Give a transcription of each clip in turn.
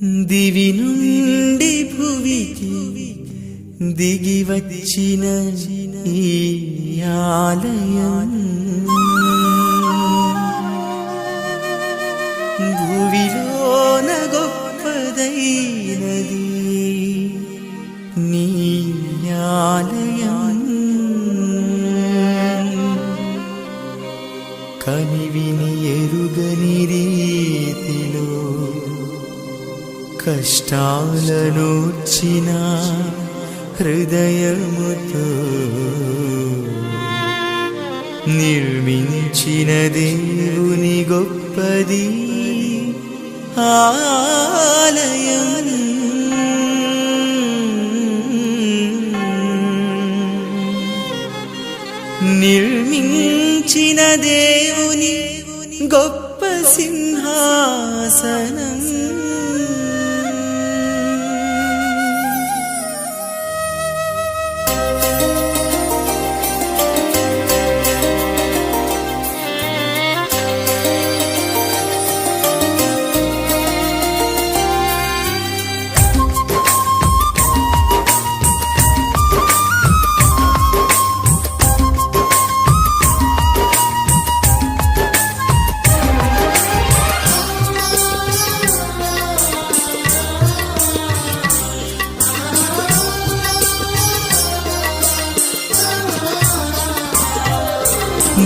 దివి నుండి భువికి దిగి వచ్చిన ఈ ఆలయం భువిలోన గొప్పదైనది నీ ఆలయం. కనివిని ఎరుగని రీతిలో కష్టాలనూర్చిన హృదయముతో నిర్మించిన దేవుని గొప్పది ఆలయం. నిర్మించిన దేవుని గొప్ప సింహాసనం.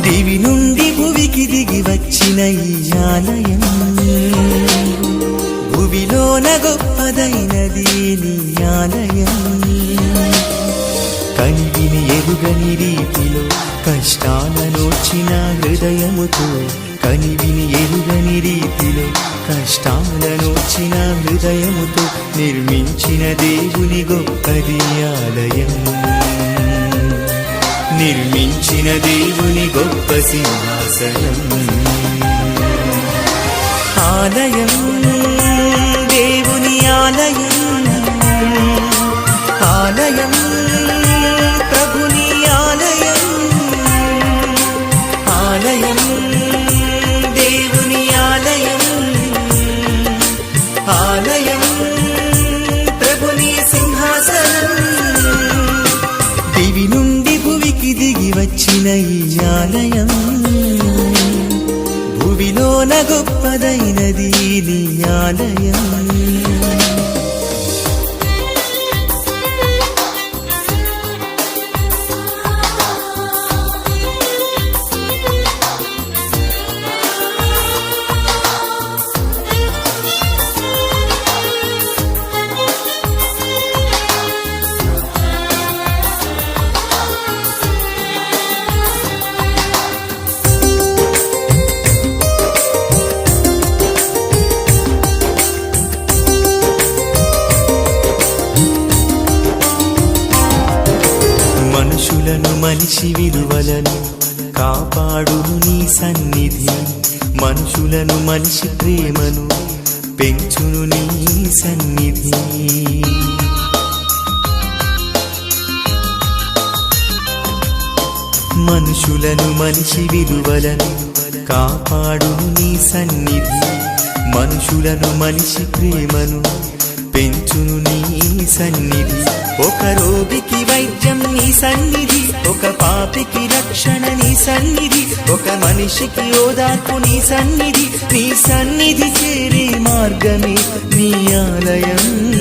దివి నుండి భువికి దిగి వచ్చిన ఈ ఆలయం భువిలోన గొప్పదైనది నీ ఆలయం. కనివిని ఎరుగని రీతిలో కష్టాలనోర్చిన హృదయముతో కనివిని ఎరుగని రీతిలో కష్టాలనోర్చిన హృదయముతో నిర్మించిన దేవుని గొప్పది ఆలయం. నిర్మించిన దేవుని గొప్ప సింహాసనం. ఆలయం దేవుని ఆలయం. ఆలయం ప్రభుని ఆలయం. ఆలయం దేవుని ఆలయం. ఆలయం ప్రభుని సింహాసనం. దివి నుండి భువికి దిగి వచ్చిన ఈ ఆలయం భువిలోన గొప్పదైనది నీ ఆలయం. మనుషులను మనిషి విలువలను కాపాడును నీ సన్నిధి. మనుషులను మనిషి ప్రేమను పెంచును నీ సన్నిధి. మనుషులను మనిషి విలువలను కాపాడును నీ సన్నిధి. మనుషులను మనిషి ప్రేమను పెంచును నీ సన్నిధి. ఒక రోగికి వైద్యం నీ సన్నిధి. ఒక పాపికి రక్షణ నీ సన్నిధి. ఒక మనిషికి ఓదార్పు నీ సన్నిధి. నీ సన్నిధి చేరే మార్గమే నీ ఆలయం.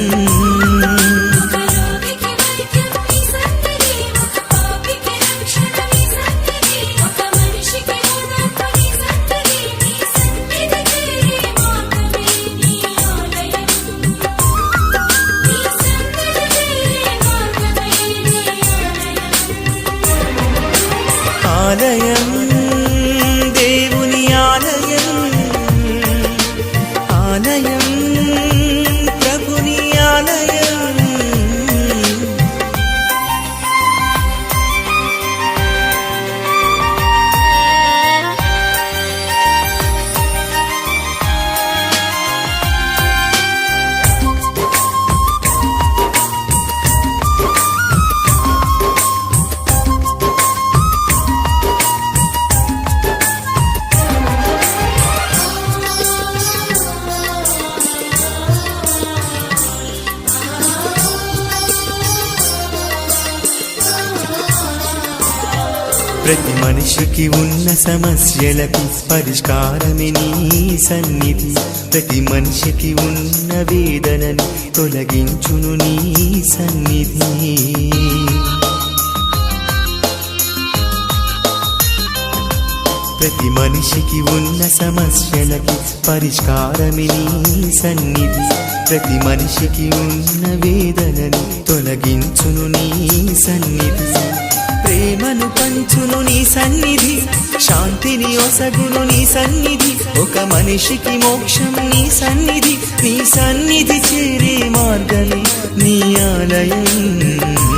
ఆలయం దేవుని ఆలయం. ఆలయం ప్రభుని ఆలయం. ప్రతి మనిషికి ఉన్న సమస్యలకు పరిష్కారమే నీ సన్నిధి. ప్రతి మనిషికి ఉన్న వేదనని తొలగించును నీ సన్నిధి. ప్రతి మనిషికి ఉన్న సమస్యలకి పరిష్కారమే నీ సన్నిధి. ప్రతి మనిషికి ఉన్న వేదనని తొలగించును నీ సన్నిధి. ప్రేమను పంచును నీ సన్నిధి, శాంతిని ఒసగును నీ సన్నిధి. ఒక మనిషికి మోక్షం నీ సన్నిధి, నీ సన్నిధి చేరే మార్గమే నీ ఆలయం.